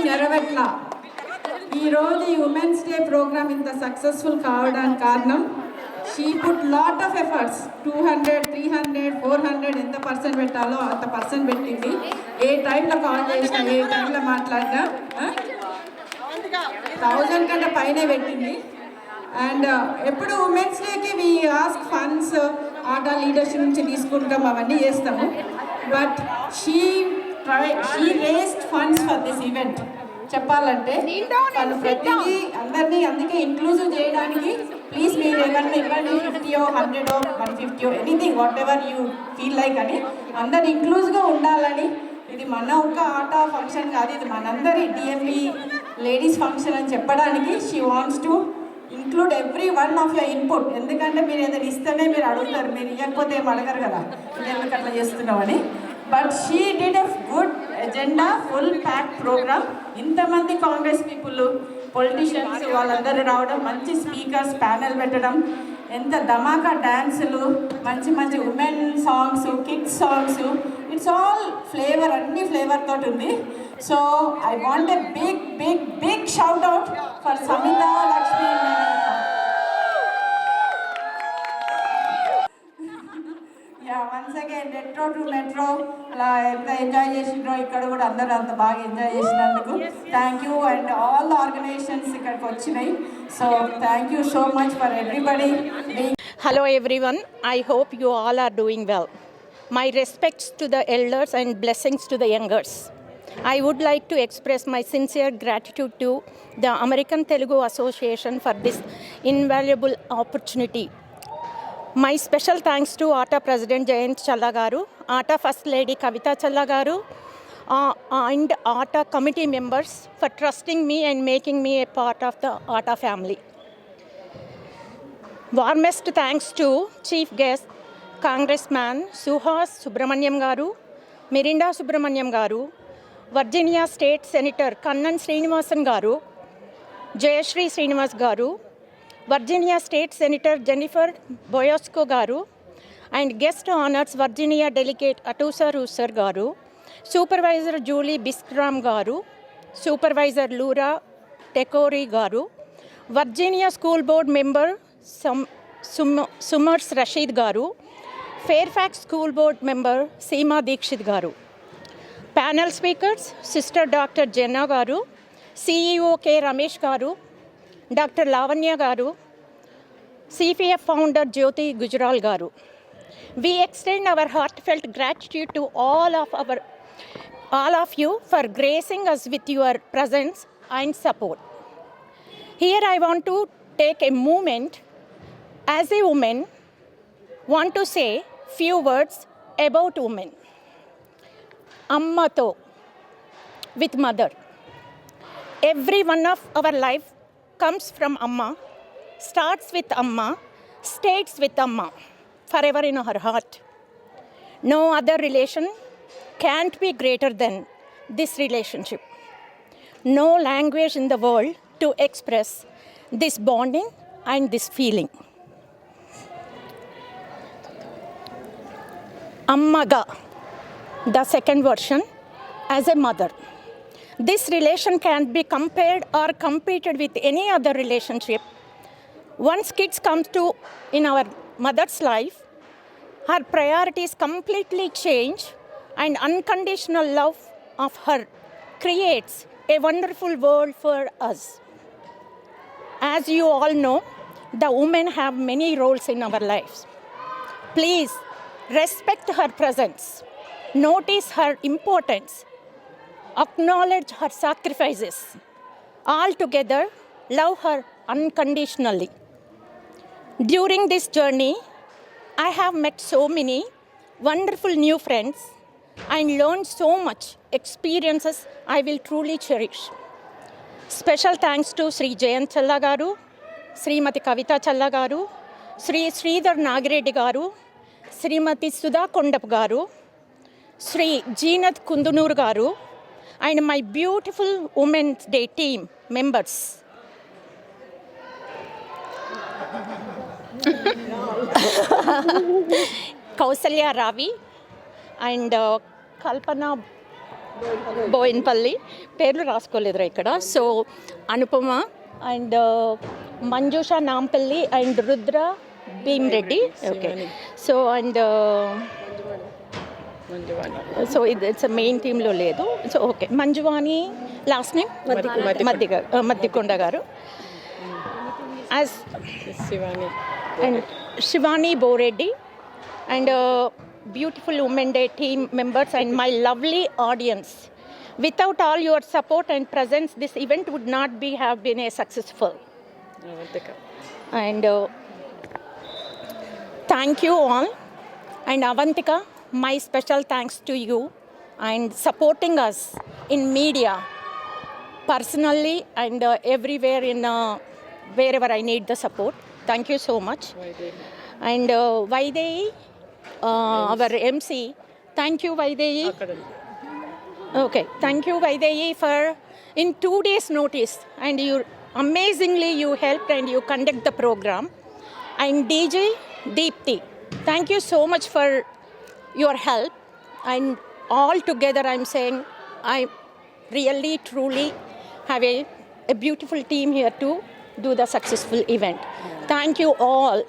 నెరవేట్ల. ఈరోజు ఈ women's day programme ఇంత సక్సెస్ఫుల్ కావడానికి కారణం she put lot of efforts. 200, 300, 400 ఎంత పర్సెంట్ పెట్టాలో అంత పర్సెంట్ పెట్టింది. ఏ టైంలో కాల్ చేసినా, ఏ టైంలో మాట్లాడినా 1000 కంటే పైనే పెట్టింది. అండ్ ఎప్పుడు ఉమెన్స్ డేకి వి ఆస్క్ ఫండ్స్, ఆట లీడర్షిప్ నుంచి తీసుకుంటాం, అవన్నీ చేస్తాము. But she raised funds for this event. చెప్పాలంటే తను ప్రతిదీ అందరినీ అందుకే ఇంక్లూజివ్ చేయడానికి ప్లీజ్ మీరు ఏమన్నా ఇవ్వండి, 50, 100, 150, anything what ever you feel like అని అందరు ఇంక్లూజివ్గా ఉండాలని. ఇది మన ఒక్క ఆట ఫంక్షన్ కాదు, ఇది మనందరి డిఎంఈ లేడీస్ ఫంక్షన్ అని చెప్పడానికి she wants to include every one of your input. ఎందుకంటే మీరు ఏదైనా ఇస్తేనే మీరు అడుగుతారు, మీరు ఇవ్వకపోతే ఏం అడగరు కదా, ఎందుకు అట్లా చేస్తున్నామని. But she did a good agenda, full pack programme. ఇంతమంది కాంగ్రెస్ పీపుల్, పొలిటీషియన్స్ వాళ్ళందరూ రావడం, మంచి స్పీకర్స్ ప్యానెల్ పెట్టడం, ఎంత ధమాకా డ్యాన్సులు, మంచి మంచి women songs, kids songs, it's all flavour, అన్ని ఫ్లేవర్ తోటి ఉంది. So I want a big big big shout out for Samitha Lakshmi. Once again retro to metro అలా ఎంత ఎంజాయ్ చేసిండ్రో ఇక్కడ కూడా అందరూ అంత బాగా ఎంజాయ్ చేసినందుకు thank you. And all the organisations ఇక్కడికి వచ్చినాయి. So thank you so much for everybody. Hello everyone, I hope you all are doing well. My respects to the elders and blessings to the youngers. I would like to express my sincere gratitude to the American Telugu Association for this invaluable opportunity. My special thanks to ATA President Jayant Challa garu, ATA First Lady Kavita Challa garu, and ATA committee members for trusting me and making me a part of the ATA family. Warmest thanks to Chief Guest Congressman Suhas Subramaniam garu, Mirinda Subramaniam garu, Virginia State Senator Kannan Srinivasan garu, Jayashree Srinivas garu, Virginia State Senator Jennifer Boyosco garu, and guest honors Virginia Delegate Atusa Russer garu, Supervisor Julie Biskram garu, Supervisor Lura Tekori garu, Virginia School Board Member Sumars Rashid garu, Fairfax School Board Member Seema Dikshit garu. Panel speakers Sister Dr. Jenna garu, CEO K. Ramesh garu, Dr. Lavanya garu, CPF founder Jyoti Gujral garu. We extend our heartfelt gratitude to all of you for gracing us with your presence and support. Here I want to take a moment as a woman, want to say few words about women. Ammato, with mother. Every one of our life comes from Amma, starts with Amma, stays with Amma, forever in her heart. No other relation can't be greater than this relationship. No language in the world to express this bonding and this feeling. Ammaga, the second version, as a mother. This relation can't be compared or competed with any other relationship. Once kids come to in our mother's life, her priorities completely change, and unconditional love of her creates a wonderful world for us. As you all know, the women have many roles in our lives. Please respect her presence, notice her importance, acknowledge her sacrifices. Altogether, love her unconditionally. During this journey, I have met so many wonderful new friends and learned so much experiences I will truly cherish. Special thanks to Sri Jayant Challa garu, Srimati Kavita Challa garu, Sri Sridhar Nagireddy garu, Srimati Sudha Kondap garu, Sri Jeenath Kundunur garu, and my beautiful Women's Day team members. Kausalya Ravi and Kalpana Boinpally, పేర్లు రాసుకోలేదురా ఇక్కడ. So Anupama and Manjusha Nampally and Rudra Bheemreddy. Okay, so and so it's main టీంలో లేదు. So okay, Manjuvani last name Maddikonda garu, as and Shivani Boreddy and beautiful Women Day team members and my lovely audience. Without all your support and presence, this event would not have been a successful. And thank you all. And Avantika, my special thanks to you and supporting us in media personally and everywhere in wherever I need the support. Thank you so much. And Vaidehi, our MC, thank you Vaidehi. Okay, thank you Vaidehi for in 2 days notice, and you amazingly you helped and you conduct the program. And DJ Deepthi, thank you so much for your help, and all together I'm saying I really truly have a beautiful team here to do the successful event. Thank you all.